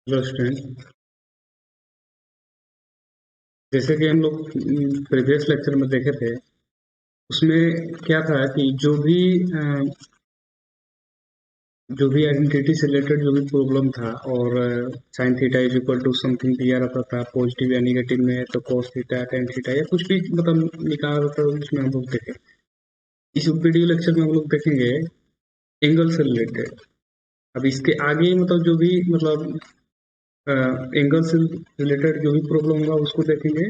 Hello student. जैसे कि हम लोग प्रीवियस लेक्चर में देखे थे, उसमें क्या था कि आइडेंटिटी से रिलेटेड जो भी प्रॉब्लम था और sine theta is equal to something दिया रहता था पॉजिटिव या नेगेटिव में, तो कॉस थीटा टेन थीटा या कुछ भी मतलब निकाला रहता था, उसमें हम लोग देखे। इस वीडियो लेक्चर में हम लोग देखेंगे एंगल से रिलेटेड। अब इसके आगे मतलब जो भी मतलब एंगल से रिलेटेड जो भी प्रॉब्लम होगा उसको देखेंगे,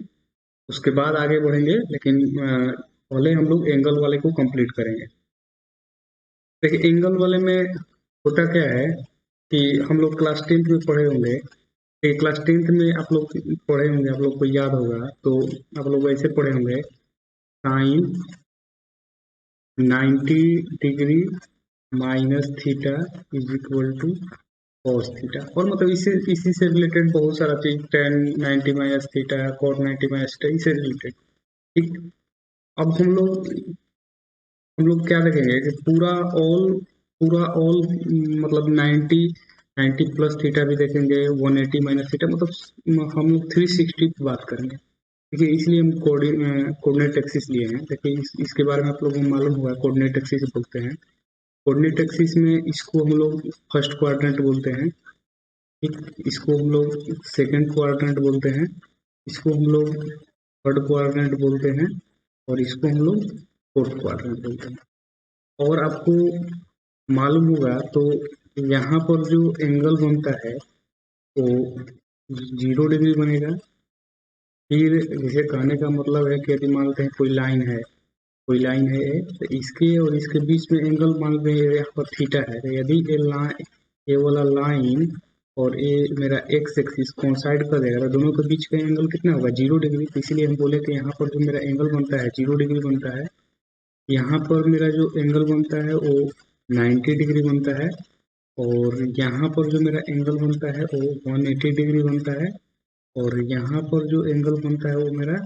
उसके बाद आगे बढ़ेंगे। लेकिन पहले हम लोग एंगल वाले को कंप्लीट करेंगे। देखिए, एंगल वाले में होता क्या है कि हम लोग क्लास टेंथ में पढ़े होंगे। क्लास टेंथ में आप लोग पढ़े होंगे, आप लोग को याद होगा तो आप लोग ऐसे पढ़े होंगे, sine 90 degree minus theta is equal to cos theta. और मतलब इसी से रिलेटेड बहुत सारा चीज, tan 90 minus theta, cot 90 minus theta, इससे रिलेटेड। ठीक। अब हम लोग क्या देखेंगे कि पूरा ऑल मतलब 90 प्लस थीटा भी देखेंगे, 180 माइनस थीटा, मतलब हम लोग 360 की बात करेंगे। देखिए, इसलिए हम कोऑर्डिनेट एक्सिस लिए हैं। देखिए, इसके बारे में आप लोगों को मालूम होगा, कोऑर्डिनेट एक्सिस बोलते हैं। कोऑर्डिनेट एक्सिस में इसको हम लोग फर्स्ट क्वाड्रेंट बोलते हैं। ठीक। इसको हम लोग सेकंड क्वाड्रेंट बोलते हैं। इसको हम लोग थर्ड क्वाड्रेंट बोलते हैं। और इसको हम लोग फोर्थ क्वाड्रेंट बोलते हैं। और आपको मालूम होगा तो यहाँ पर जो एंगल बनता है वो 0 डिग्री बनेगा। फिर जैसे कहने का मतलब है कि यदि मानते हैं कोई लाइन है तो इसके और इसके बीच में एंगल मान लेते हैं यहाँ पर थीटा है। तो यदि ये वाला लाइन और ये मेरा एक्स एक्सिस कोइंसाइड कर देगा तो दोनों के बीच का एंगल कितना होगा? 0 डिग्री। तो इसीलिए हम बोले कि यहाँ पर जो मेरा एंगल बनता है 0 डिग्री बनता है। यहाँ पर मेरा जो एंगल बनता है वो 90 डिग्री बनता है। और यहाँ पर जो मेरा एंगल बनता है वो 180 डिग्री बनता है। और यहाँ पर जो एंगल बनता है वो मेरा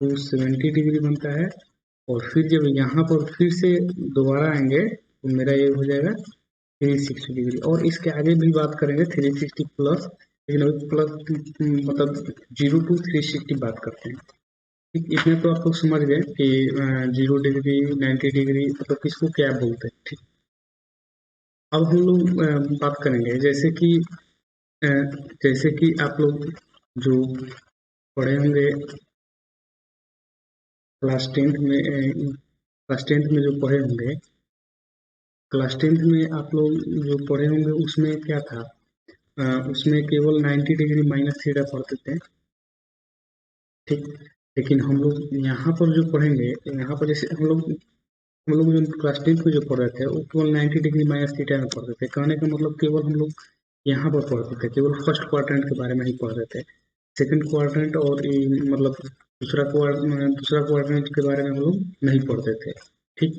270 डिग्री बनता है। और फिर जब यहाँ पर फिर से दोबारा आएंगे तो मेरा ये हो जाएगा 360 डिग्री। और इसके आगे भी बात करेंगे 360 प्लस, लेकिन अभी प्लस मतलब 0 to 360 बात करते हैं। ठीक, इसमें तो आप लोग समझ गए कि 0 डिग्री 90 डिग्री मतलब किसको क्या बोलते हैं। ठीक। अब हम लोग बात करेंगे अ, जैसे कि आप लोग जो पढ़े होंगे क्लास टेंथ में जो पढ़े होंगे, क्लास टेंथ में आप लोग जो पढ़े होंगे उसमें क्या था? उसमें केवल 90 डिग्री माइनस थीटा पढ़ते थे। ठीक। लेकिन हम लोग यहाँ पर जो पढ़ेंगे, यहाँ पर जैसे हम लोग जो क्लास टेंथ में जो पढ़ रहे थे वो केवल 90 डिग्री माइनस थीटा में पढ़ते थे। कहने का मतलब केवल हम लोग यहाँ पर पढ़ते थे, केवल फर्स्ट क्वाड्रेंट के बारे में ही पढ़ रहे थे। सेकंड क्वाड्रेंट और मतलब दूसरा क्वाड्रेंट के बारे में हम लोग नहीं पढ़ते थे। ठीक।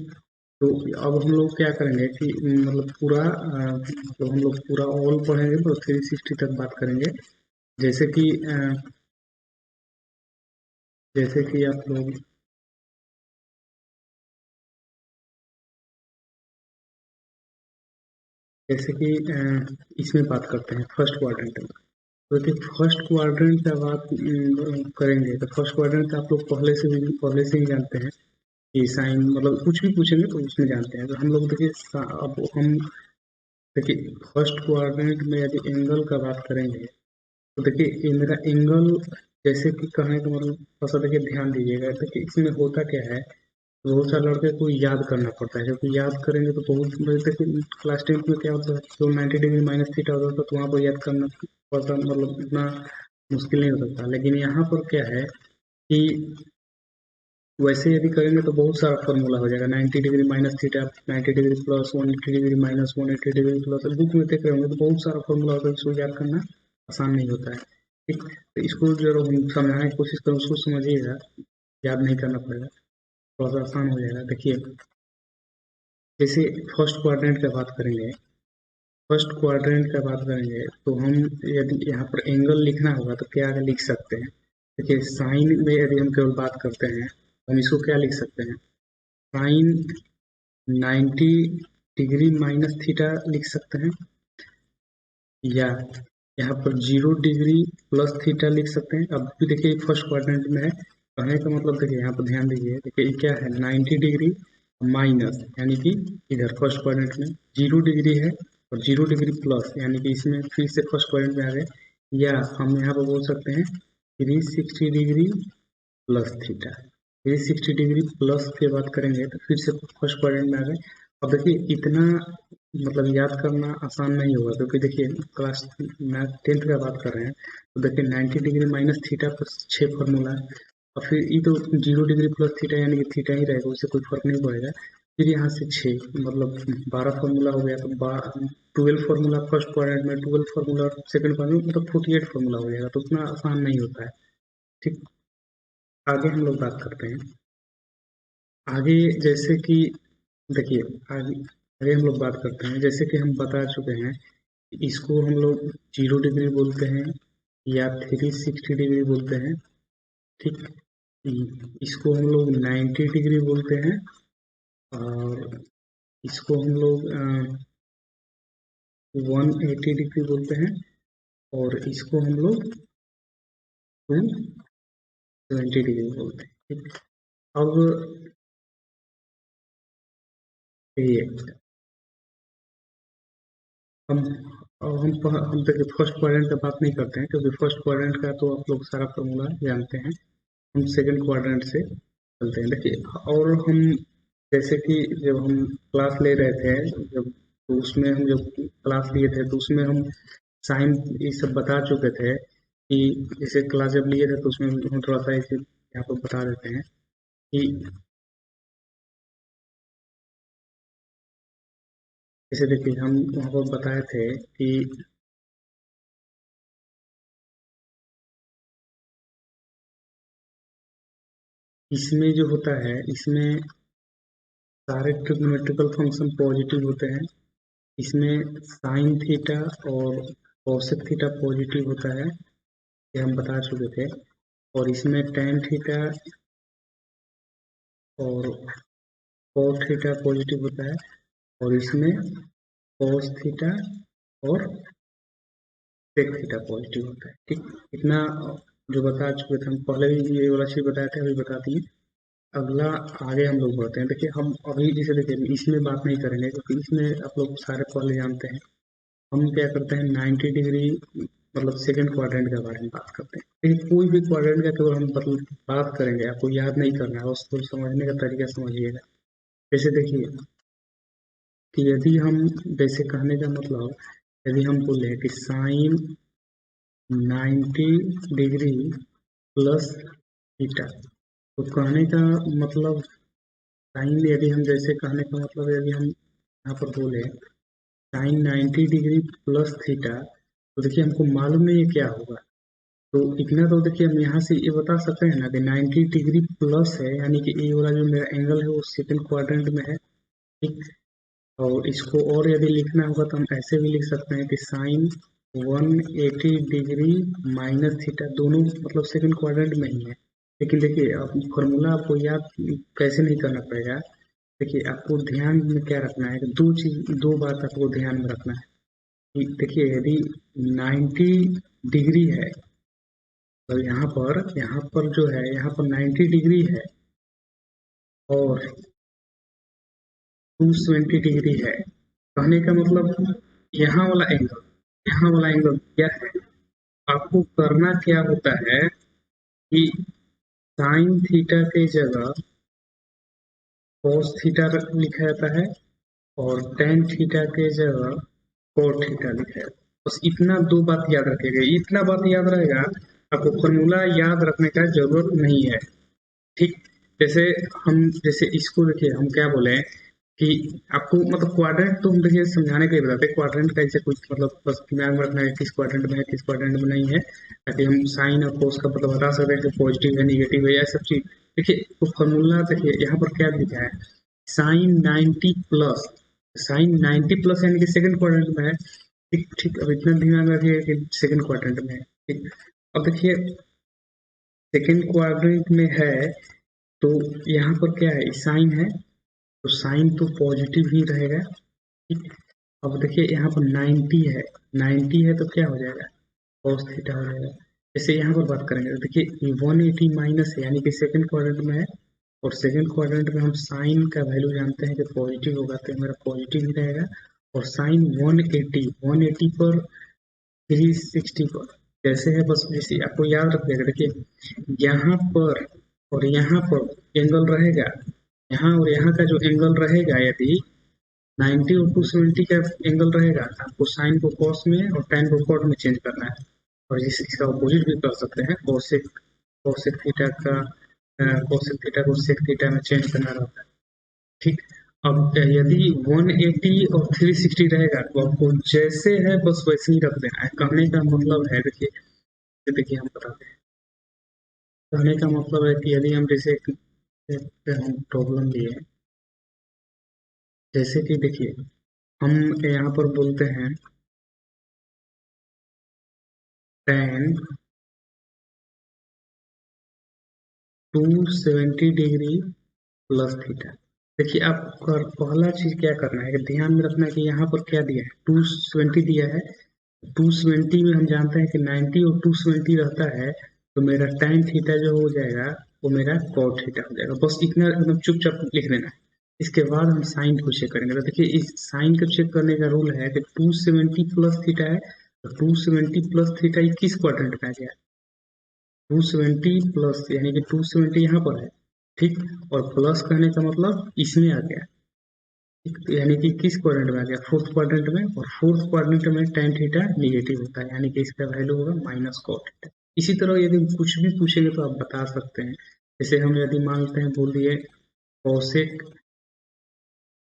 तो अब हम लोग क्या करेंगे कि मतलब मतलब हम लोग पूरा ऑल पढ़ेंगे तो 360 तक बात करेंगे। जैसे कि आप लोग जैसे कि इसमें बात करते हैं फर्स्ट क्वाड्रेंट में। तो देखिए, फर्स्ट क्वाड्रेंट का बात करेंगे तो फर्स्ट क्वाड्रेंट आप लोग पहले से ही जानते हैं कि साइन मतलब कुछ भी पूछेंगे तो उसमें जानते हैं। तो हम लोग देखिए अब हम देखिए फर्स्ट क्वाड्रेंट में यदि एंगल का बात करेंगे तो देखिए ये मेरा एंगल, जैसे कि कहने का मतलब थोड़ा सा देखिए ध्यान दीजिएगा। देखिए इसमें होता क्या है, बहुत सारे लड़के को याद करना पड़ता है, क्योंकि याद करेंगे तो बहुत देखिए क्लास टेंथ में क्या होता है, तो 90 डिग्री माइनस थीटा होता था तो वहाँ पर याद करना पड़ता, मतलब इतना मुश्किल नहीं होता था। लेकिन यहाँ पर क्या है कि वैसे यदि करेंगे तो बहुत सारा फॉर्मूला हो जाएगा। 90 degree minus theta, 90 degree plus, 180 degree minus, 180 degree plus, book में देख रहे होंगे तो बहुत सारा फॉर्मूला होता है, इसको याद करना आसान नहीं होता है। ठीक। तो इसको जब हम समझाने की कोशिश करें उसको समझिएगा, याद नहीं करना पड़ेगा, थोड़ा सा आसान हो जाएगा। देखिए, जैसे फर्स्ट क्वाड्रेंट का बात करेंगे तो हम यदि यहाँ पर एंगल लिखना होगा तो क्या लिख सकते हैं? देखिए, साइन में यदि हम केवल बात करते हैं हम इसको क्या लिख सकते हैं? साइन 90 डिग्री माइनस थीटा लिख सकते हैं, या यहाँ पर 0 डिग्री प्लस थीटा लिख सकते हैं। अब भी देखिए फर्स्ट क्वाड्रेंट में है, कहने का मतलब देखिए यहाँ पर ध्यान दीजिए, देखिए ये क्या है 90 डिग्री माइनस, यानी कि इधर फर्स्ट क्वाड्रेंट में 0 डिग्री है और 0 डिग्री प्लस, यानी कि इसमें फिर से फर्स्ट क्वाड्रेंट में आ गए, या हम यहाँ पर बोल सकते हैं 360 degree plus theta. 360 degree plus की बात करेंगे तो फिर से फर्स्ट क्वाड्रेंट में आ गए। अब देखिए इतना मतलब याद करना आसान नहीं होगा, क्योंकि देखिए क्लास मैथ 10th का बात कर रहे हैं, तो देखिए 90 degree minus theta plus 6 formula है, और फिर ये तो 0 डिग्री प्लस थीटा यानी कि थीटा ही रहेगा, उससे कोई फर्क नहीं पड़ेगा। फिर यहाँ से 6 मतलब 12 फार्मूला हो गया, तो 12 फार्मूला फर्स्ट क्वाड्रेंट में, 12 फार्मूला सेकंड क्वाड्रेंट में, मतलब 48 फार्मूला हो जाएगा, तो उतना आसान नहीं होता है। ठीक, आगे हम लोग बात करते हैं। आगे जैसे कि देखिए, आगे आगे हम लोग बात करते हैं, जैसे कि हम बता चुके हैं, इसको हम लोग 0 डिग्री बोलते हैं या 360 डिग्री बोलते हैं। ठीक, इसको हम लोग 90 डिग्री बोलते हैं, और इसको हम लोग 180 डिग्री बोलते हैं, और इसको हम लोग 270 डिग्री बोलते हैं। ठीक, अब ये हम हम देखिए फर्स्ट क्वाड्रेंट का बात नहीं करते हैं, क्योंकि फर्स्ट क्वाड्रेंट का तो आप लोग सारा फॉर्मूला जानते हैं। हम सेकंड क्वाड्रेंट से चलते हैं। देखिए, और हम जैसे कि जब हम क्लास ले रहे थे, जब तो उसमें हम जब क्लास लिए थे तो उसमें हम साइन ये सब बता चुके थे, कि जैसे क्लास जब लिए थे तो उसमें हम थोड़ा सा इसे यहाँ पर बता देते हैं कि जैसे देखिए हम वहाँ पर बताए थे कि इसमें जो होता है, इसमें सारे ट्रिग्नोमेट्रिकल फंक्शन पॉजिटिव होते हैं। इसमें साइन थीटा और कोसेक थीटा पॉजिटिव होता है, ये हम बता चुके थे। और इसमें टेन थीटा और कोस थीटा पॉजिटिव होता है, और इसमें कोस थीटा और सेक थीटा पॉजिटिव होता है। ठीक, इतना जो बता चुके थे हम पहले भी, ये वाला चीज बताए थे, अभी बता दिए। अगला आगे हम लोग बढ़ते हैं। देखिए हम अभी जैसे देखिए इसमें बात नहीं करेंगे, क्योंकि इसमें आप लोग सारे पहले जानते हैं। हम क्या करते हैं 90 डिग्री मतलब सेकंड क्वाड्रेंट के बारे में बात करते हैं। लेकिन कोई भी क्वाड्रेंट का केवल हम मतलब बात करेंगे, आपको याद नहीं करना है, उसको समझने का तरीका समझिएगा। जैसे देखिए कि यदि हम, जैसे कहने का मतलब, यदि हम बोले कि साइन 90 डिग्री प्लस थीटा, तो कहने का मतलब साइन, यदि हम जैसे कहने का मतलब यदि हम यहाँ पर बोले साइन 90 डिग्री प्लस थीटा, तो देखिए हमको मालूम नहीं है क्या होगा। तो इतना तो देखिए हम यहाँ से ये बता सकते हैं ना कि 90 डिग्री प्लस है, यानी कि ये वाला जो मेरा एंगल है वो सेकंड क्वाड्रेंट में है। ठीक, और इसको और यदि लिखना होगा तो हम ऐसे भी लिख सकते हैं कि साइन 180 डिग्री माइनस थीटा, दोनों मतलब सेकंड क्वाड्रेंट में ही है। लेकिन देखिए अब फॉर्मूला आपको याद कैसे नहीं करना पड़ेगा। देखिए आपको ध्यान में क्या रखना है कि दो बात आपको ध्यान में रखना है, कि देखिए यदि 90 डिग्री है, तो यहाँ पर जो है, यहाँ पर 90 डिग्री है और 270 डिग्री है। कहने का मतलब यहाँ वाला एंगल क्या है, आपको करना क्या होता है कि साइन थीटा के जगह cos थीटा लिखा जाता है, और tan थीटा के जगह cot थीटा लिखा जाता है। बस इतना दो बात याद रखिएगा, इतना बात याद रहेगा, आपको फॉर्मूला याद रखने का जरूरत नहीं है। ठीक, जैसे हम जैसे इसको देखिए हम क्या बोले कि आपको मतलब क्वाड्रेंट तो हम देखिए समझाने के लिए बताते हैं, क्वाड्रेंट का ऐसे कुछ मतलब बस दिमाग में रखना है किस क्वाड्रेंट में है किस क्वाड्रेंट में नहीं है, ताकि हम साइन और कोस का मतलब बता सकते हैं कि पॉजिटिव है निगेटिव है, यह सब चीज। देखिए तो फॉर्मूला देखिए यहाँ पर क्या लिखा है, साइन 90 प्लस, साइन 90 प्लस यानी कि सेकंड क्वाड्रेंट में है। ठीक ठीक, अब इतना ध्यान रखिए कि सेकंड क्वाड्रेंट में है। ठीक, अब देखिए सेकंड क्वाड्रेंट में है, तो यहाँ पर क्या है साइन है, तो साइन तो पॉजिटिव ही रहेगा। ठीक, अब देखिए यहाँ पर 90 है, 90 है तो क्या हो जाएगा cos थीटा हो जाएगा। जैसे यहाँ पर बात करेंगे तो देखिए 180 माइनस है, यानी कि सेकंड क्वाड्रेंट में है, और सेकंड क्वाड्रेंट में हम साइन का वैल्यू जानते हैं कि पॉजिटिव होगा, तो मेरा पॉजिटिव ही रहेगा। और साइन 180 पर 360 पर जैसे है, बस जैसे आपको याद रखिएगा, देखिए यहाँ पर और यहाँ पर एंगल रहेगा, यहाँ और यहाँ का जो एंगल रहेगा, यदि 90 और 270 का एंगल रहेगा, तो आपको साइन को कॉस में और tan को कॉट में चेंज करना है। और जिस इसका अपोजिट भी कर सकते हैं, कोसेक थीटा का कोसेक थीटा को सेक थीटा में चेंज करना रहता है। ठीक। अब यदि 180 और 360 रहेगा तो आपको जैसे है बस वैसे ही रख देना है। कहने का मतलब है, देखिए देखिए हम बताते हैं। कहने का मतलब है कि यदि हम जैसे हम प्रॉब्लम लिए, जैसे कि देखिए हम यहाँ पर बोलते हैं tan 270 डिग्री प्लस थीटा। देखिए आपका पहला चीज क्या करना है कि ध्यान में रखना है कि यहाँ पर क्या दिया है, 270 दिया है। 270 में हम जानते हैं कि 90 और 270 रहता है, तो मेरा tan थीटा जो हो जाएगा वो मेरा cot थीटा हो जाएगा। बस इतना एकदम चुपचाप लिख देना है। इसके बाद हम साइन को चेक करेंगे। तो देखिए इस साइन को चेक करने का रूल है कि 270 प्लस थीटा है, तो 270 प्लस थीटा ये किस क्वाड्रेंट में आ गया, 270 प्लस, यानी कि 270 यहाँ पर है। ठीक। और प्लस कहने का मतलब इसमें आ गया। ठीक, तो यानी कि किस क्वाड्रेंट में आ गया, फोर्थ क्वाड्रेंट में। और फोर्थ क्वाड्रेंट में tan थीटा निगेटिव होता है, यानी कि इसका वैल्यू होगा माइनस cot थीटा। इसी तरह यदि कुछ भी पूछेंगे तो आप बता सकते हैं। जैसे हम यदि मानते हैं, बोल दिए cosec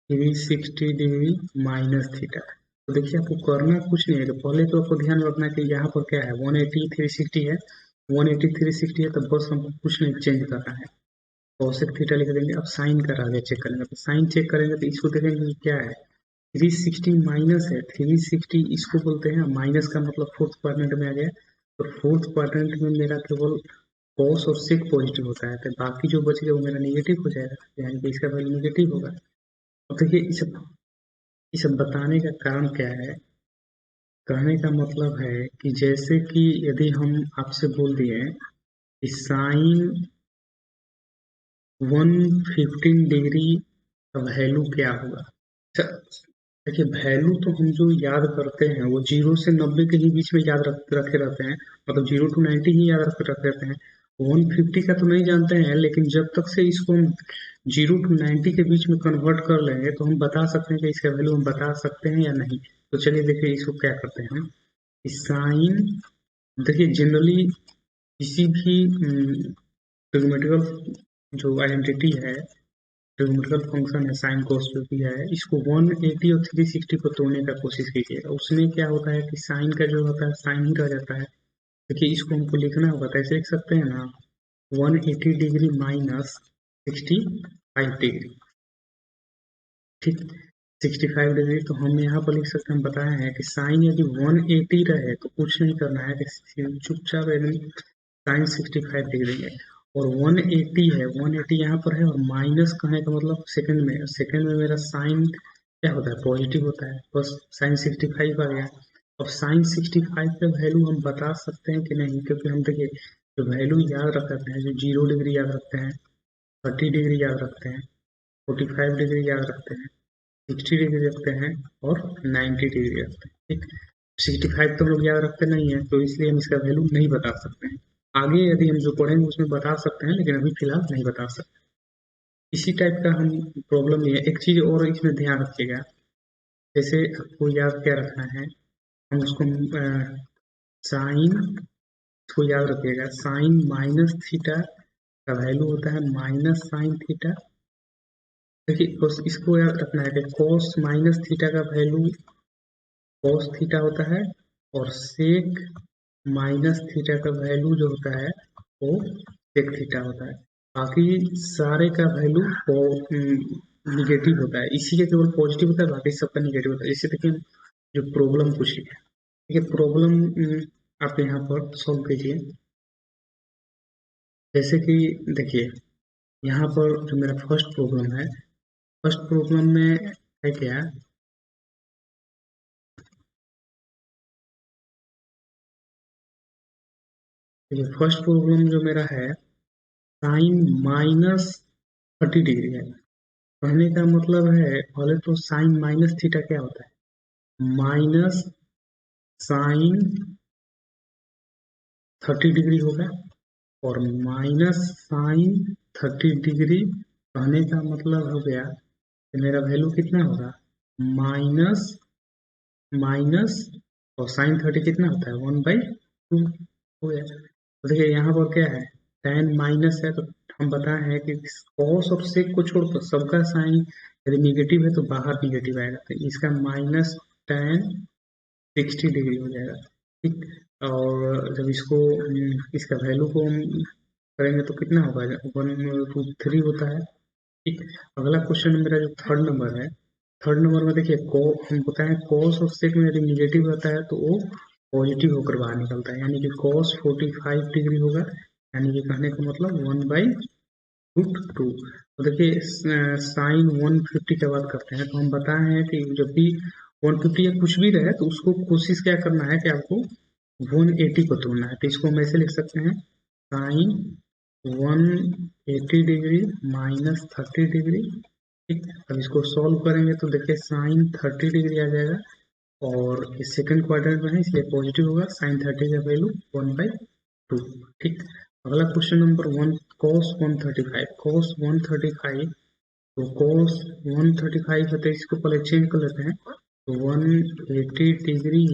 360 डिग्री माइनस थीटा, तो देखिए आपको करना कुछ नहीं है। तो पहले तो आपको ध्यान रखना है कि यहाँ पर क्या है, 180 360 है, 180 360 है, तो बस हमको कुछ नहीं चेंज करना है, cosec थीटा लिख देंगे। अब साइन का आगे चेक करेंगे, तो साइन चेक करेंगे तो इसको देखेंगे कि क्या है, 360 माइनस है, 360 इसको बोलते हैं, माइनस का मतलब फोर्थ क्वाड्रेंट में आ गया। तो फोर्थ क्वाड्रेंट में मेरा केवल कॉस और सेक पॉजिटिव होता है, तो बाकी जो बच गया वो मेरा निगेटिव हो जाएगा, यानी कि इसका वैल्यू निगेटिव होगा। अब देखिए इसे बताने का कारण क्या है, कहने का मतलब है कि जैसे कि यदि हम आपसे बोल दिए कि साइन 115 डिग्री का वैल्यू क्या होगा। अच्छा, देखिए वैल्यू तो हम जो याद करते हैं वो 0 से 90 के ही बीच में याद रखे रहते हैं, मतलब 0 to 90 ही याद रखे रहते हैं। 150 का तो नहीं जानते हैं, लेकिन जब तक से इसको हम 0 to 90 के बीच में कन्वर्ट कर लेंगे तो हम बता सकते हैं कि इसका वैल्यू हम बता सकते हैं या नहीं। तो चलिए देखिए इसको क्या करते हैं हम, साइन, देखिए जनरली किसी भी ट्रिग्नोमेट्रिकल जो आइडेंटिटी है, ट्रिग्नोमेट्रिकल फंक्शन है, साइन कोस जो भी है, इसको 180 और 360 को तोड़ने का कोशिश कीजिएगा। उसमें क्या होता है कि साइन का जो होता है साइन ही रह जाता है। देखिए इसको हमको लिखना होगा, तो ऐसे लिख सकते हैं ना, 180 डिग्री माइनस 65 डिग्री। ठीक, 65 डिग्री तो हम यहाँ पर लिख सकते हैं, बताए हैं कि साइन यदि 180 रहे तो कुछ नहीं करना है, कि चुपचाप एकदम साइन 65 डिग्री है। और 180 है, 180 यहाँ पर है, और माइनस कहने का मतलब सेकंड में मेरा साइन क्या होता है, पॉजिटिव होता है, बस साइन 65 आ गया। अब साइन 65 का वैल्यू हम बता सकते हैं कि नहीं, क्योंकि हम देखिए जो वैल्यू याद रखते हैं, जो 0 डिग्री याद रखते हैं, 30 डिग्री याद रखते हैं, 45 डिग्री याद रखते हैं, 60 डिग्री रखते हैं, और 90 डिग्री रखते हैं। ठीक, 65 तो हम लोग याद रखते नहीं है, तो इसलिए हम इसका वैल्यू नहीं बता सकते हैं। आगे यदि हम जो पढ़ेंगे उसमें बता सकते हैं, लेकिन अभी फिलहाल नहीं बता सकते। इसी टाइप का हम प्रॉब्लम ये है। एक चीज और इसमें ध्यान रखिएगा, जैसे आपको याद क्या रखना है, हम उसको साइन, इसको याद रखिएगा, साइन माइनस थीटा का वैल्यू होता है माइनस साइन थीटा। देखिए बस इसको याद रखना है कि cos माइनस थीटा का वैल्यू cos थीटा होता है, और सेक माइनस थीटा का वैल्यू जो होता है वो सेक थीटा होता है। बाकी सारे का वैल्यू निगेटिव होता है, इसी का केवल पॉजिटिव होता है, बाकी सबका निगेटिव होता है। जैसे देखिए जो प्रॉब्लम पूछ लिया, देखिए प्रॉब्लम आप यहाँ पर सॉल्व कीजिए। जैसे कि देखिए यहाँ पर जो मेरा फर्स्ट प्रॉब्लम है, फर्स्ट प्रॉब्लम में है क्या, ये फर्स्ट प्रॉब्लम जो मेरा है साइन -30 डिग्री है। कहने का मतलब है पहले तो साइन माइनस थीटा क्या होता है, माइनस साइन 30 डिग्री होगा। और माइनस साइन 30 डिग्री कहने का मतलब हो गया कि मेरा वैल्यू कितना होगा, माइनस माइनस और साइन 30 कितना होता है 1/2 हो गया। तो देखिए यहाँ पर क्या है, tan माइनस है तो हम बताए हैं कि कॉस और सेक को छोड़कर सबका साइन यदि निगेटिव है तो बाहर निगेटिव आएगा, तो इसका माइनस tan 60 डिग्री हो जाएगा। ठीक, और जब इसको इसका वैल्यू को हम करेंगे तो कितना होगा, 1/3 होता है। ठीक, अगला क्वेश्चन मेरा जो थर्ड नंबर है, थर्ड नंबर में देखिए को हम बताएं कॉस और सेक में यदि निगेटिव रहता है तो वो पॉजिटिव होकर बाहर निकलता है, यानी कि कॉस 45 डिग्री होगा, यानी कि कहने का मतलब 1/√2। तो देखिए साइन 150 की बात करते हैं तो हम बताए हैं कि जब भी 150 या कुछ भी रहे तो उसको कोशिश क्या करना है कि आपको 180 को तोड़ना है। तो इसको हम ऐसे लिख सकते हैं साइन 180 डिग्री माइनस 30 डिग्री। ठीक, अब इसको सॉल्व करेंगे तो देखिए साइन 30 डिग्री आ जाएगा और ये सेकंड क्वाड्रेंट में है इसलिए पॉजिटिव होगा, साइन 30 का वैल्यू 1/2। ठीक, अगला क्वेश्चन नंबर 1, cos 135, cos 135, तो cos 135 है तो इसको पहले चेंज कर लेते हैं, तो 180 डिग्री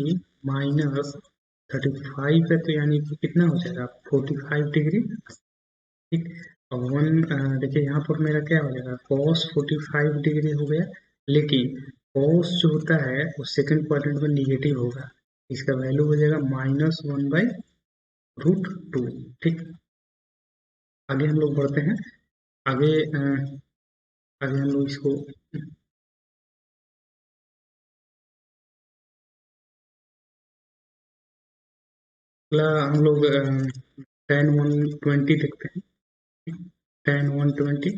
माइनस 35 है तो यानी कि कितना हो जाएगा 45 डिग्री। ठीक, अब देखिए यहाँ पर मेरा क्या हो जाएगा cos 45 डिग्री हो गया, लेकिन cos जो होता है वो सेकंड क्वाड्रेंट में निगेटिव होगा, इसका वैल्यू हो जाएगा -1/√2। ठीक, आगे हम लोग बढ़ते हैं। आगे आगे हम लोग इसको अगला हम लोग tan 120 देखते हैं। tan 120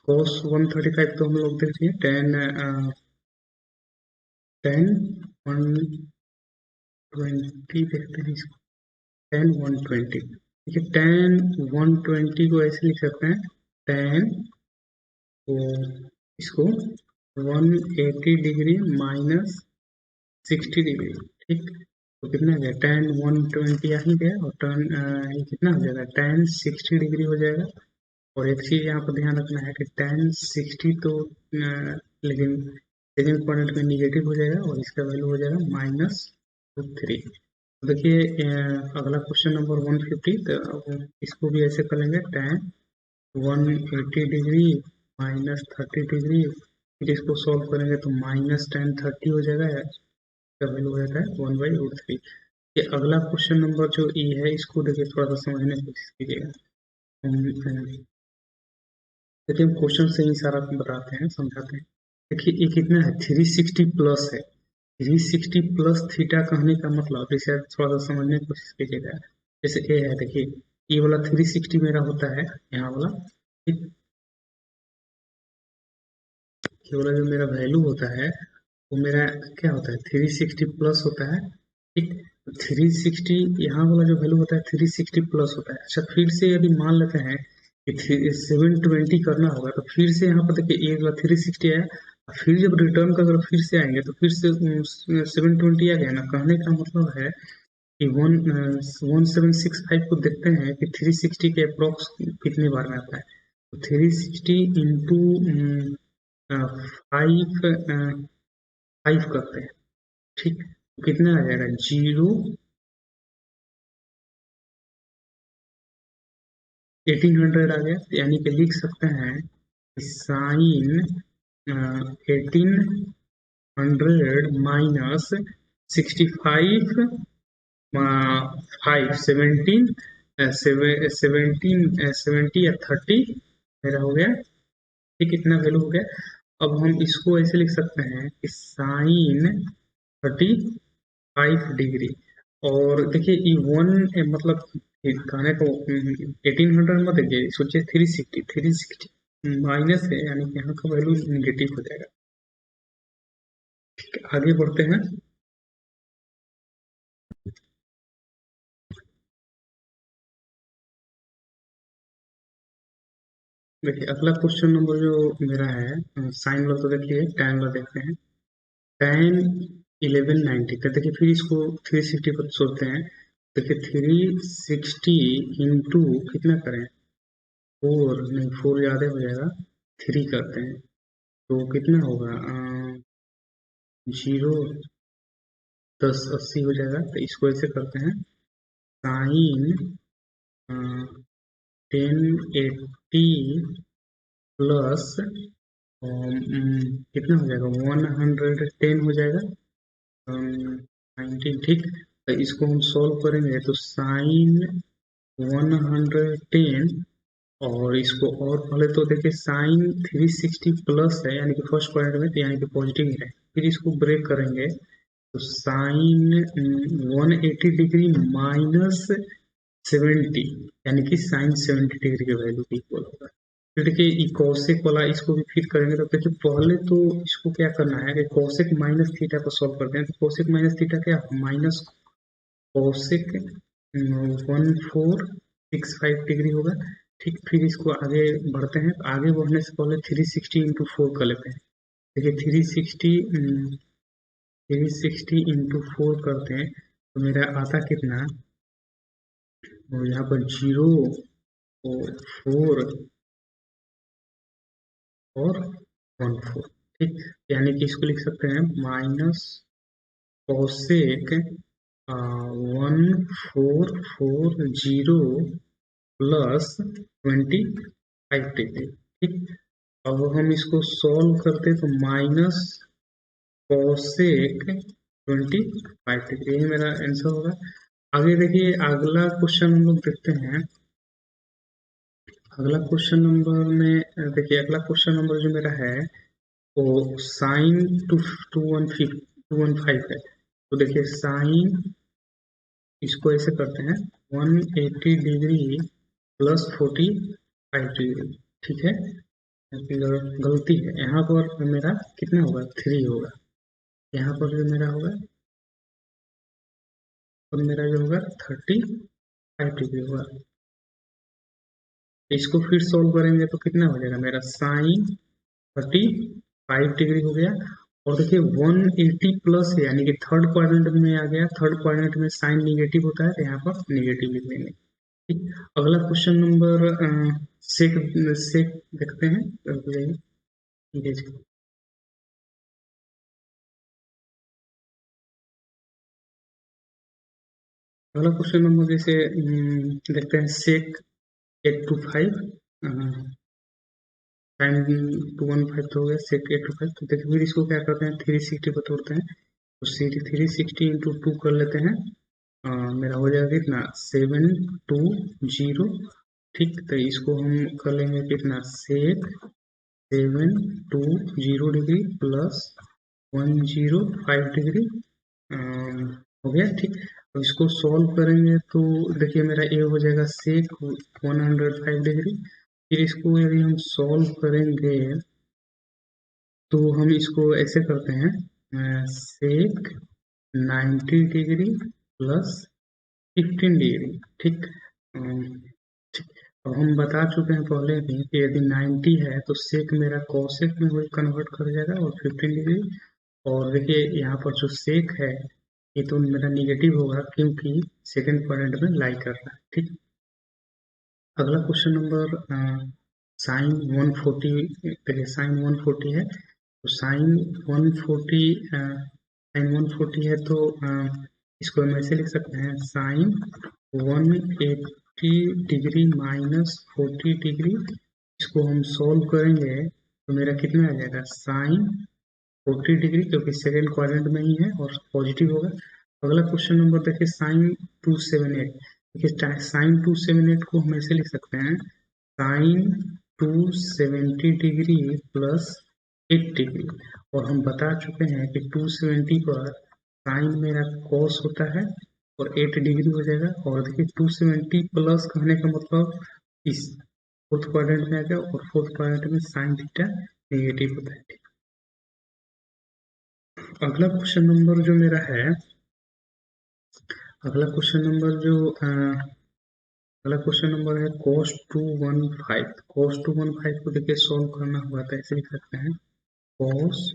cos 135 तो हम लोग देखते हैं tan 120 देखते हैं इसको, tan 120 ठीक है। tan 120 को ऐसे लिख सकते हैं tan, तो इसको 180 डिग्री माइनस 60 डिग्री। ठीक, तो कितना हो गया tan 120 आ ही गया, और टर्न ये कितना हो जाएगा tan 60 डिग्री हो जाएगा। और एक चीज यहाँ पर ध्यान रखना है कि tan 60 तो लेकिन सेकेंड क्वाड्रेंट में निगेटिव हो जाएगा और इसका वैल्यू हो जाएगा -√3। तो देखिए अगला क्वेश्चन नंबर 150, तो अब इसको भी ऐसे कर लेंगे tan 180 डिग्री माइनस 30 डिग्री, फिर इसको सॉल्व करेंगे तो -tan 30 हो जाएगा, इसका वैल्यू हो जाता है 1/√3। ये अगला क्वेश्चन नंबर जो ई है इसको देखिए थोड़ा सा समझने की कोशिश कीजिएगा। देखिए हम क्वेश्चन से ही सारा बताते हैं समझाते हैं। देखिए ये कितना है 360 प्लस है, 360 प्लस थीटा कहने का मतलब जैसे आप थोड़ा सा समझने की कोशिश कीजिएगा। जैसे ए है देखिए, ये वाला 360 मेरा होता है यहाँ वाला। ठीक, ये वाला जो मेरा वैल्यू होता है वो मेरा क्या होता है 360 प्लस होता है। ठीक, 360 यहाँ वाला जो वैल्यू होता है 360 प्लस होता है। अच्छा फिर से यदि मान लेते हैं कि 720 करना होगा तो फिर से यहाँ पर देखिए एक बार 360 आया, फिर जब रिटर्न कर फिर से आएंगे तो फिर से 720 आ गया ना। कहने का मतलब है कि 1765 को देखते हैं कि 360 के अप्रोक्स कितने बार में आता है, तो 360 इंटू 5 करते हैं। ठीक, तो कितना आ जाएगा 1800 आ गया, यानी कि लिख सकते हैं साइन 1800 माइनस 65 5 17 17 70 या 30 मेरा हो गया। ठीक, कितना वैल्यू हो गया। अब हम इसको ऐसे लिख सकते हैं कि साइन 35 डिग्री, और देखिए ये मतलब खाने को 1800 मत देखिए, सोचिए 360 माइनस है यानी कि यहाँ का वैल्यू निगेटिव हो जाएगा। ठीक है, आगे बढ़ते हैं। देखिए अगला क्वेश्चन नंबर जो मेरा है साइन वाला, तो देखिए tan वाला देखते हैं। tan 1190 का देखिए, फिर इसको 360 पर सोचते हैं। देखिए 360 इंटू कितना करें, 4 नहीं, 4 ज़्यादा हो जाएगा, 3 करते हैं तो कितना होगा, 0 10 80 हो जाएगा। तो इसको ऐसे करते हैं, साइन 1080 प्लस कितना हो जाएगा, 110 हो जाएगा, 19, ठीक। तो इसको हम सॉल्व करेंगे तो साइन 110, और इसको और पहले तो देखिए साइन 360 प्लस है, यानी कि फर्स्ट क्वाड्रेंट में, तो यानी कि पॉजिटिव ही है। फिर इसको ब्रेक करेंगे तो साइन 180 डिग्री माइनस 70, यानी कि साइन 70 डिग्री के वैल्यू के इक्वल होगा। फिर देखिए ये कौशिक वाला, इसको भी फिर करेंगे तो देखिए पहले तो इसको क्या करना है कि कौशिक माइनस थीटा को सॉल्व करते हैं। तो कौशिक माइनस थीटा क्या, माइनस कौशिक 1465 डिग्री होगा, ठीक। फिर इसको आगे बढ़ते हैं, तो आगे बढ़ने से पहले 360 इंटू 4 कर लेते हैं। देखिए 360 करते हैं तो मेरा आता कितना, और यहाँ पर 0 और 4 और 14, ठीक। यानी कि इसको लिख सकते हैं माइनस कौशिक 1440 प्लस 25 डिग्री, ठीक। अब हम इसको सॉल्व करते तो माइनस कौशिक 25 डिग्री, ये मेरा आंसर होगा। आगे देखिए अगला क्वेश्चन हम लोग देखते हैं। अगला क्वेश्चन नंबर में देखिए, अगला क्वेश्चन नंबर जो मेरा है वो साइन टू वन फाइव है। तो देखिए साइन, इसको ऐसे करते हैं 180 डिग्री प्लस 45 डिग्री, ठीक है। गलती है, यहाँ पर मेरा कितना होगा, 3 होगा। यहाँ पर जो मेरा होगा, और मेरा जो होगा 35 डिग्री होगा। इसको फिर सोल्व करेंगे तो कितना हो जाएगा मेरा, साइन 35 डिग्री हो गया। और देखिए 180 प्लस है, यानी कि थर्ड क्वाड्रेंट में आ गया। थर्ड क्वाड्रेंट में साइन निगेटिव होता है, तो यहाँ पर निगेटिव लिख देंगे, ठीक। अगला क्वेश्चन नंबर सेक सेक देखते हैं, हो जाएगी, ठीक है। अगला क्वेश्चन नंबर जैसे देखते हैं, सेक 825 साइन 215 तो हो गया, सेक 825। तो देखिए फिर इसको क्या करते हैं, 360 पर तोड़ते हैं। तो 360 इंटू 2 कर लेते हैं। मेरा हो जाएगा कितना, 720, ठीक। तो इसको हम कर लेंगे कितना, सेक 720 डिग्री प्लस 105 डिग्री, हो गया, ठीक। अब इसको सॉल्व करेंगे तो देखिए मेरा ये हो जाएगा सेक 105 डिग्री। फिर इसको यदि हम सॉल्व करेंगे तो हम इसको ऐसे करते हैं, सेक 90 डिग्री प्लस 15 डिग्री, ठीक। ठीक। अब हम बता चुके हैं पहले भी कि यदि 90 है तो सेक मेरा कॉसेक में वही कन्वर्ट कर जाएगा, और 15 डिग्री। और देखिए यहाँ पर जो सेक है ये तो मेरा निगेटिव होगा, क्योंकि सेकंड क्वाड्रेंट में लाई कर रहा है, ठीक। अगला क्वेश्चन नंबर साइन 140, देखिए साइन 140 है, तो साइन 140 है तो इसको हम ऐसे लिख सकते हैं, साइन 180 डिग्री माइनस 40 डिग्री। इसको हम सॉल्व करेंगे तो मेरा कितना आ जाएगा, साइन 40 डिग्री, क्योंकि सेकेंड क्वाड्रेंट में ही है और पॉजिटिव होगा। अगला क्वेश्चन नंबर देखिए, साइन 278। देखिए साइन 278 को हम ऐसे लिख सकते हैं, साइन 270 डिग्री प्लस 8 डिग्री। और हम बता चुके हैं कि 270 पर साइन मेरा कॉस होता है, और 8 डिग्री हो जाएगा। और देखिए 270 प्लस कहने का मतलब इस फोर्थ क्वाड्रेंट में आ गया, और फोर्थ क्वाड्रेंट में साइन थीटा नेगेटिव होता है। अगला क्वेश्चन नंबर जो मेरा है, अगला क्वेश्चन नंबर जो अगला क्वेश्चन नंबर है cos 215। cos 215 को देखिए सॉल्व करना हुआ तो ऐसे लिख सकते हैं cos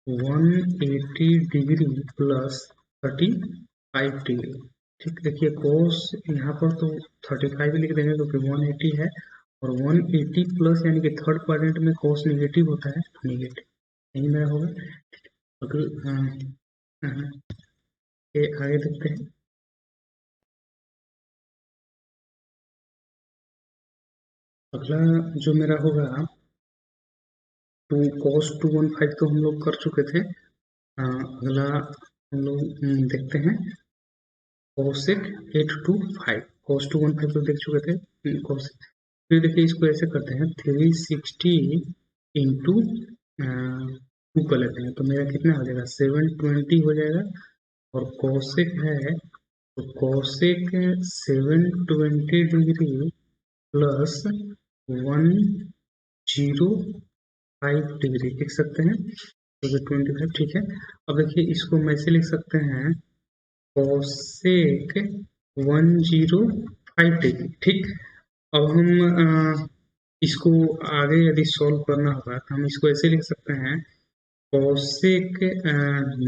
180 डिग्री प्लस 35 डिग्री। ठीक, देखिए cos यहाँ पर तो 35 लिख देंगे क्योंकि 180 है, और 180 प्लस यानी कि थर्ड क्वाड्रेंट में cos निगेटिव होता है, निगेटिव यही मेरा होगा। अगर ये आगे देखते हैं। अगला जो मेरा होगा cos 215 तो हम लोग कर चुके थे। अगला हम लोग देखते हैं cosec 825। cos 215 तो देख चुके थे। फिर देखिए इसको ऐसे करते हैं 360 इंटू टू कर लेते हैं, तो मेरा कितना हो जाएगा 720 हो जाएगा। और cosec है तो cosec 720 डिग्री प्लस 105 डिग्री लिख सकते हैं, तो 25 ठीक है। अब देखिए इसको मैं ऐसे लिख सकते हैं cosec 105 डिग्री। ठीक, अब हम इसको आगे यदि सॉल्व करना होगा तो हम इसको ऐसे लिख सकते हैं cosec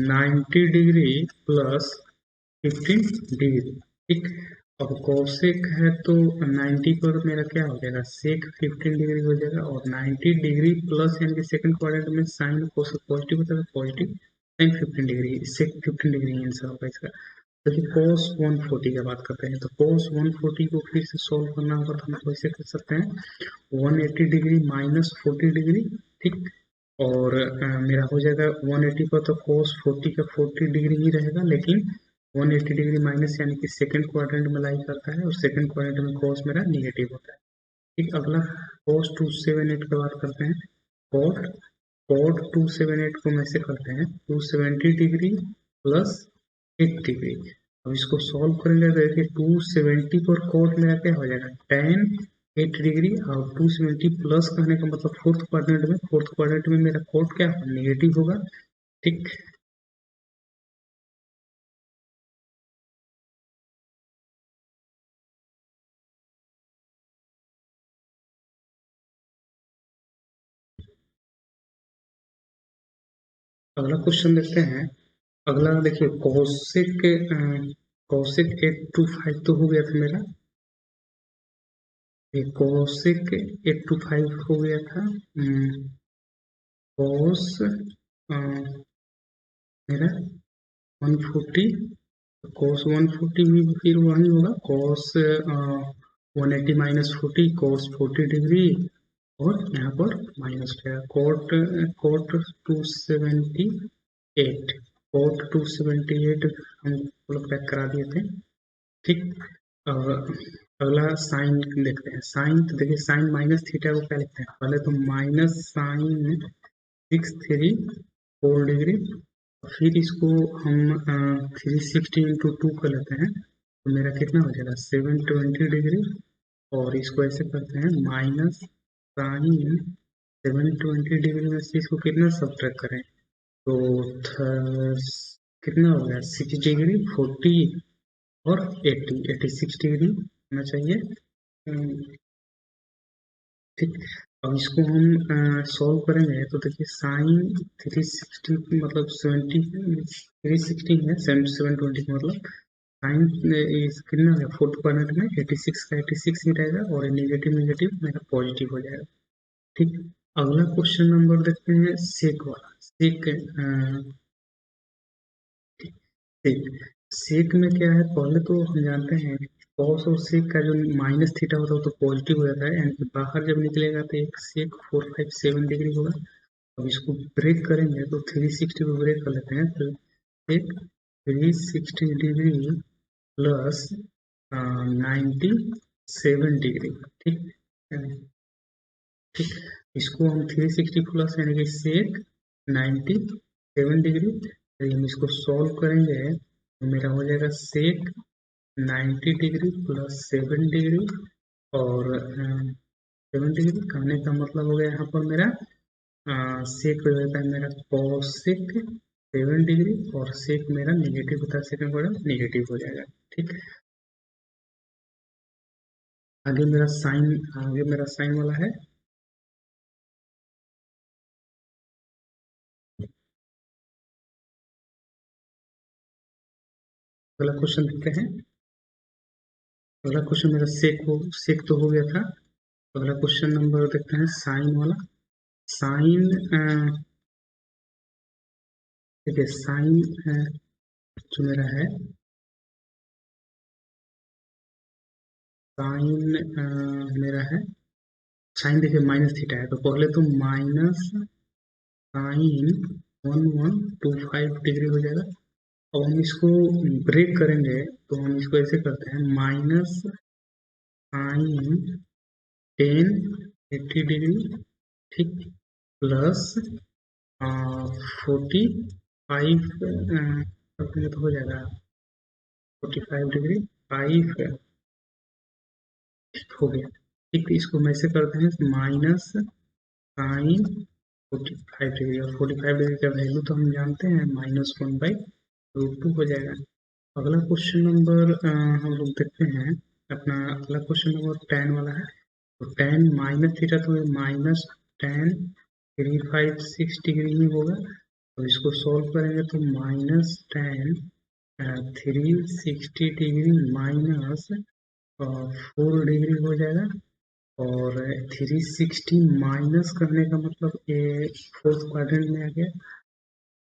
90 डिग्री प्लस 15 डिग्री। ठीक, अब cosec है तो 90 पर मेरा क्या हो जाएगा sec 15 डिग्री हो जाएगा, और 90 डिग्री प्लस यानी कि सेकंड क्वाड्रेंट में साइन cosec पॉजिटिव होता है, positive sine 15 degree, sec 15 degree answer होगा इसका। देखिए cos 140 की बात करते हैं, तो cos 140 को फिर से सॉल्व करना होगा तो हम कैसे कर सकते हैं 180 डिग्री माइनस 40 डिग्री। ठीक, और मेरा हो जाएगा 180 पर तो cos 40 का 40 डिग्री ही रहेगा, लेकिन 180 डिग्री माइनस यानी कि सेकंड क्वाड्रेंट में लाई करता है, और सेकंड क्वाड्रेंट में cos मेरा निगेटिव होता है। ठीक, अगला cos 278 की बात करते हैं। cot cot 278 को हम ऐसे करते हैं 270 डिग्री प्लस 8 डिग्री। अब इसको सॉल्व करेंगे तो देखिए 270 पर cot मेरा क्या हो जाएगा tan 8 डिग्री, और 270 प्लस कहने का मतलब फोर्थ क्वाड्रेंट में मेरा cot क्या निगेटिव होगा। ठीक, अगला क्वेश्चन देखते हैं। अगला देखिए कौशिक 825 तो हो गया था मेरा, ये कौशिक 825 हो गया था। कौस मेरा 140, कॉस 140 भी फिर वही होगा कॉस 180 माइनस 40 कॉस 40 डिग्री, और यहाँ पर माइनस रहेगा कॉट कॉट 278, कॉट 278 हम लोग पैक करा दिए थे। ठीक, अगला साइन देखते हैं। साइन तो देखिए साइन माइनस थीटा को क्या लिखते हैं, पहले तो माइनस साइन 634 डिग्री, फिर इसको हम 360 इंटू टू कर लेते हैं, तो मेरा कितना हो जाएगा 720 डिग्री, और इसको ऐसे करते हैं माइनस साइन 720 डिग्री में से इसको कितना सब्ट्रैक्ट करें, तो कितना हो गया 6 डिग्री 40 और 86 डिग्री होना चाहिए। ठीक, अब इसको हम सॉल्व करेंगे तो देखिए साइन 360 मतलब 70 360 है 720 मतलब साइन कितना है फोर्थ क्वाड्रेंट में 86 का 86 ही रहेगा, और नेगेटिव नेगेटिव मेरा पॉजिटिव हो जाएगा। ठीक, अगला क्वेश्चन नंबर देखते हैं सेक वाला। सेक सेक सेक में क्या है, पहले तो हम जानते हैं कॉस और सेक का जो माइनस थीटा होता है वो तो पॉजिटिव हो जाता है, यानी कि बाहर जब निकलेगा तो एक सेक 457 डिग्री होगा। अब इसको ब्रेक करेंगे तो 360 को ब्रेक कर लेते हैं, तो एक 360 डिग्री प्लस 97 डिग्री। ठीक, ठीक, इसको हम 360 प्लस यानी कि सेक 97 डिग्री, तो हम इसको सॉल्व करेंगे तो मेरा हो जाएगा सेक 90 डिग्री प्लस 7 डिग्री, और 7 डिग्री कहने का मतलब हो गया यहाँ पर मेरा सेक हो जाता है मेरा कॉसेक 7 डिग्री, और सेक मेरा निगेटिव होता है, सेकंड क्वाड्रेंट निगेटिव हो जाएगा। ठीक, आगे मेरा साइन वाला है। अगला क्वेश्चन देखते हैं। अगला क्वेश्चन मेरा सेक तो हो गया था। अगला क्वेश्चन नंबर देखते हैं साइन वाला। साइन देखिए साइन जो मेरा है, साइन मेरा है, साइन देखिए माइनस थीटा है, तो पहले तो माइनस साइन 1125 डिग्री हो जाएगा। अब हम इसको ब्रेक करेंगे तो हम इसको ऐसे करते हैं, माइनस साइन 1080 डिग्री, ठीक, प्लस 45 तो हो जाएगा 45 डिग्री 5 हो गया। ठीक, तो इसको हम ऐसे करते हैं, माइनस साइन 45 डिग्री, और 45 डिग्री का वैल्यू तो हम जानते हैं -1/√2 हो जाएगा। अगला क्वेश्चन नंबर हम लोग देखते हैं। अपना अगला क्वेश्चन नंबर टेन वाला है। तो टेन माइनस थीटा तो -tan 356 डिग्री ही होगा। तो इसको सॉल्व करेंगे तो -tan 360 डिग्री माइनस 4 डिग्री हो जाएगा। और 360 माइनस करने का मतलब ये फोर्थ क्वाड्रेंट में आ गया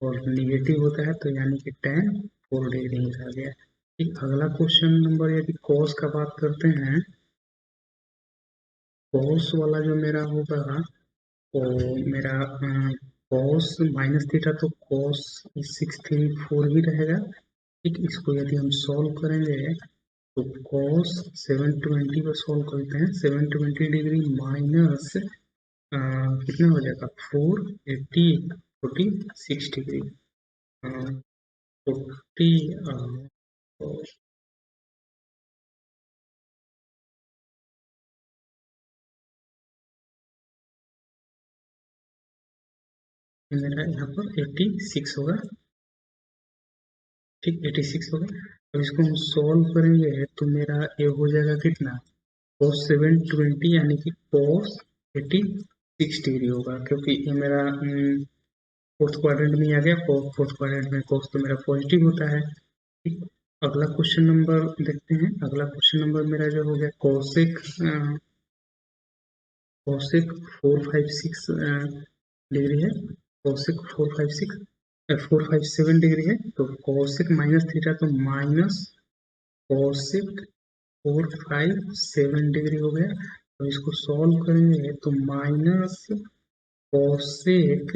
और निगेटिव होता है, तो यानी कि tan 4 डिग्री ही आ गया। ठीक, अगला क्वेश्चन नंबर यदि कॉस का बात करते हैं, कॉस वाला जो मेरा होगा वो मेरा कॉस माइनस थीटा, तो कॉस 634 ही रहेगा। ठीक, इसको यदि हम सॉल्व करेंगे तो कॉस 720 पर सॉल्व करते हैं, 720 डिग्री माइनस कितना हो जाएगा 46 डिग्री, 40 मेरा यहाँ पर 86 होगा। ठीक, 86 होगा। अब इसको हम सॉल्व करेंगे तो मेरा ये हो जाएगा कितना, cos 720 यानी कि cos 86 डिग्री होगा, क्योंकि ये मेरा फोर्थ क्वाड्रेंट में आ गया। फोर्थ क्वाड्रेंट में cos तो मेरा पॉजिटिव होता है। ठीक, अगला क्वेश्चन नंबर देखते हैं। अगला क्वेश्चन नंबर मेरा जो हो गया कौशिक, कौशिक 456 डिग्री है। कौशिक 457 डिग्री है। तो कौशिक माइनस थीटा तो माइनस कौशिक 457 डिग्री हो गया। तो इसको सॉल्व करेंगे तो माइनस कौशिक,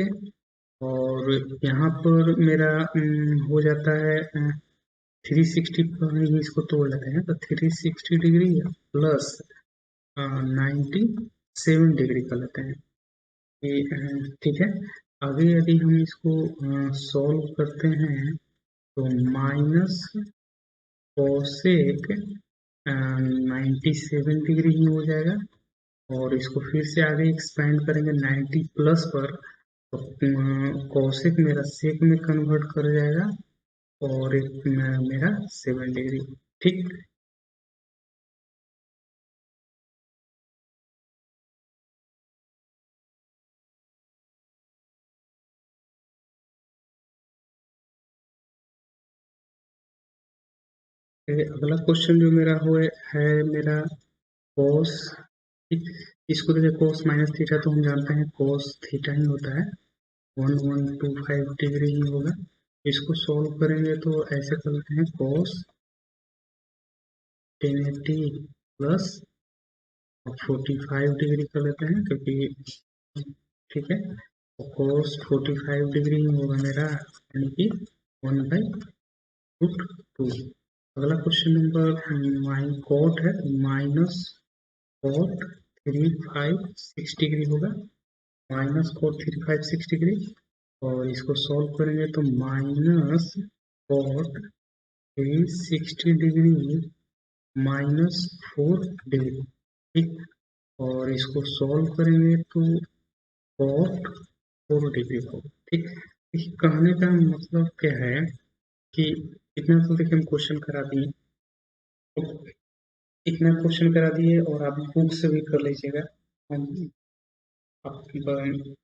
और यहाँ पर मेरा हो जाता है 360 पर ही इसको तोड़ लेते हैं, तो 360 डिग्री प्लस 97 डिग्री कर लेते हैं। ये ठीक है। आगे यदि हम इसको सॉल्व करते हैं तो माइनस कॉसेक 97 डिग्री ही हो जाएगा। और इसको फिर से आगे एक्सपेंड करेंगे 90 प्लस पर, तो कॉसेक मेरा सेक में कन्वर्ट कर जाएगा और एक मेरा 7 डिग्री। ठीक, अगला क्वेश्चन जो मेरा हो है मेरा cos, इसको देखिए cos माइनस थीटा तो हम जानते हैं cos थीटा ही होता है, 1125 डिग्री ही होगा। इसको सॉल्व करेंगे तो ऐसे कर लेते हैं cos 1080 प्लस 45 डिग्री कर लेते हैं, क्योंकि ठीक है, cos 45 डिग्री ही होगा मेरा, यानी कि 1/√2। अगला क्वेश्चन नंबर कॉट है, माइनस कॉट 356 डिग्री होगा, -cot 356 डिग्री। और इसको सॉल्व करेंगे तो -cot 360 डिग्री -4 डिग्री। ठीक, और इसको सॉल्व करेंगे तो cot 4 डिग्री होगा। ठीक, इस कहने का मतलब क्या है कि इतना तो देखिए हम क्वेश्चन करा दिए। तो इतना क्वेश्चन करा दिए और आप बुक से भी कर लीजिएगा। हम आप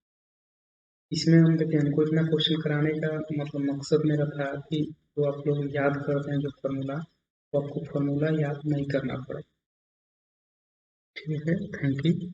इसमें हम देखिए हमको इतना क्वेश्चन कराने का मतलब मकसद मेरा था कि जो आप लोग याद करते हैं जो फार्मूला, तो आपको फार्मूला याद नहीं करना पड़े। ठीक है, थैंक यू।